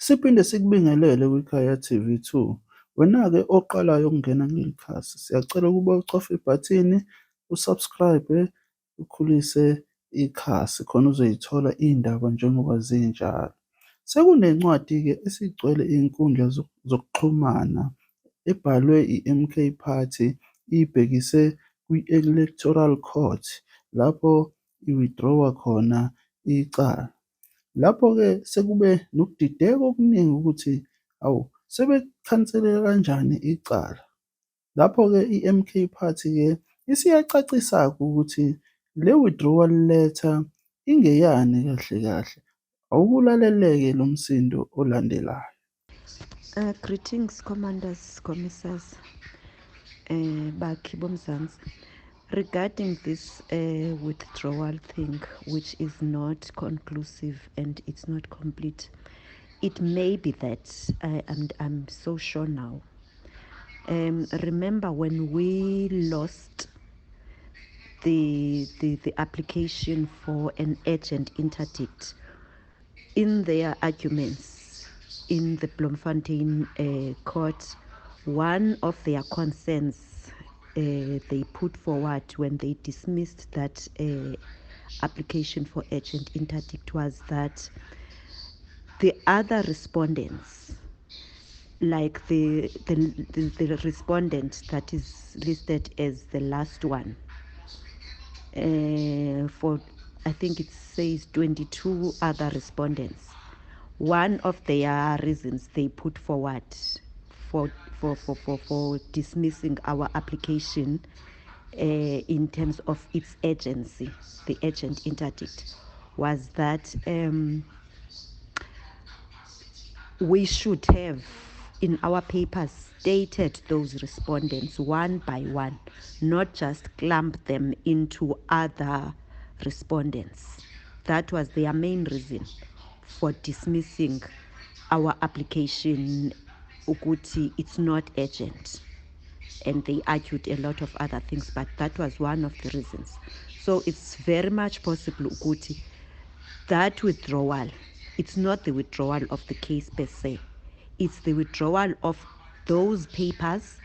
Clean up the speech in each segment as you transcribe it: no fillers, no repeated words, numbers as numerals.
Siphinde sikubingelele kwiKhaya TV2. Wena-ke oqalayo ukungena kuleli khasi, siyacela ukuba ucofe ibhathini, usubscribe, ukhulise ikhasi khona uzoyithola iy'ndaba njengoba zinjalo. Sekunencwadi-ke esigcwele iy'nkundla zokuxhumana ebhalwe i-MK Party ibhekise kwi-Electoral Court lapho i-withdraw-a khona icala. Lapho-ke sekube nokudideka okuningi ukuthi, hawu, sebekhanselela kanjani icala. Lapho-ke i-MK Party-ke isiyacacisa-ke ukuthi le withdrawal letter ingeyani kahle kahle. Awukulalele-ke lo msindo olandelayo. Greetings, commanders, commissars, Bakhi Bomzansi. Regarding this withdrawal thing, which is not conclusive and it's not complete, it may be that, and I'm so sure now. Remember when we lost the application for an urgent interdict, in their arguments in the Bloemfontein court, one of their concerns they put forward when they dismissed that application for urgent interdict was that the other respondents, like the respondent that is listed as the last one, for I think it says 22 other respondents. One of their reasons they put forward for dismissing our application in terms of its urgency, the urgent interdict, was that we should have in our papers stated those respondents one by one, not just clump them into other respondents. That was their main reason for dismissing our application, ukuthi it's not urgent. And they argued a lot of other things, but that was one of the reasons. So it's very much possible ukuthi that withdrawal, it's not the withdrawal of the case per se, it's the withdrawal of those papers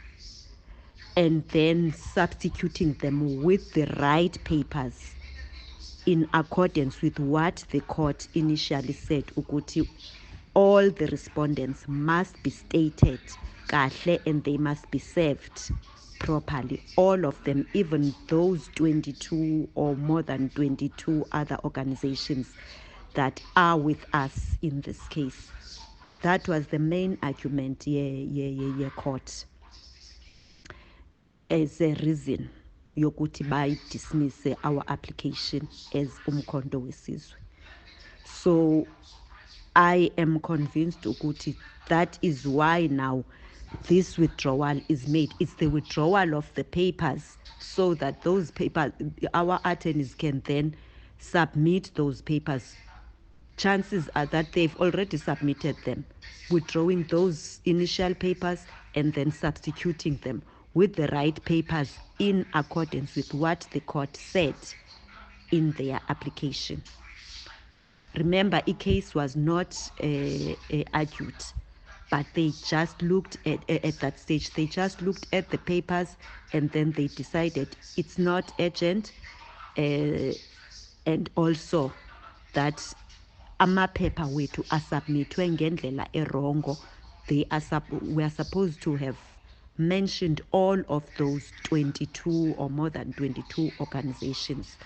and then substituting them with the right papers in accordance with what the court initially said, ukuthi all the respondents must be stated kahle and they must be served properly, all of them, even those 22 or more than 22 other organizations that are with us in this case. That was the main argument court as a reason yokuthi dismiss our application as umkhonto wesizwe. So I am convinced ukuthi that is why now this withdrawal is made. It's the withdrawal of the papers so that those papers, our attorneys can then submit those papers. Chances are that they've already submitted them, withdrawing those initial papers and then substituting them with the right papers in accordance with what the court said in their application. Remember, a case was not argued, but they just looked at that stage, they just looked at the papers and then they decided it's not urgent, and also that amaphepha wethu asubmithwe ngendlela erongo. We are supposed to have mentioned all of those 22 or more than 22 organizations,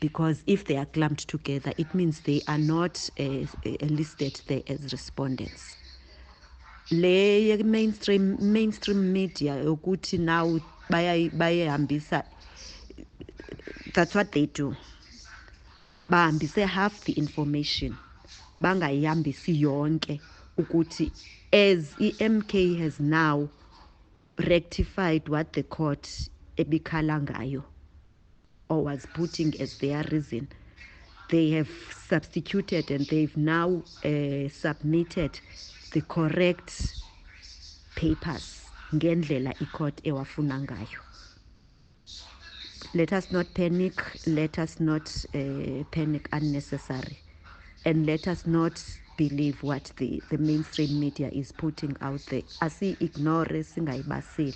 because if they are clumped together, it means they are not listed there as respondents. Le mainstream media ukuthi now bayahambisa, that's what they do. Bahambise half the information, bangayihambisi yonke, ukuthi as MK has now rectified what the court ebikhala ngayo or was putting as their reason. They have substituted and they've now submitted the correct papers ngendlela icourt ewafuna ngayo. Let us not panic, let us not panic unnecessary, and let us not believe what the mainstream media is putting out there. Asi-ignore, singayibaseli.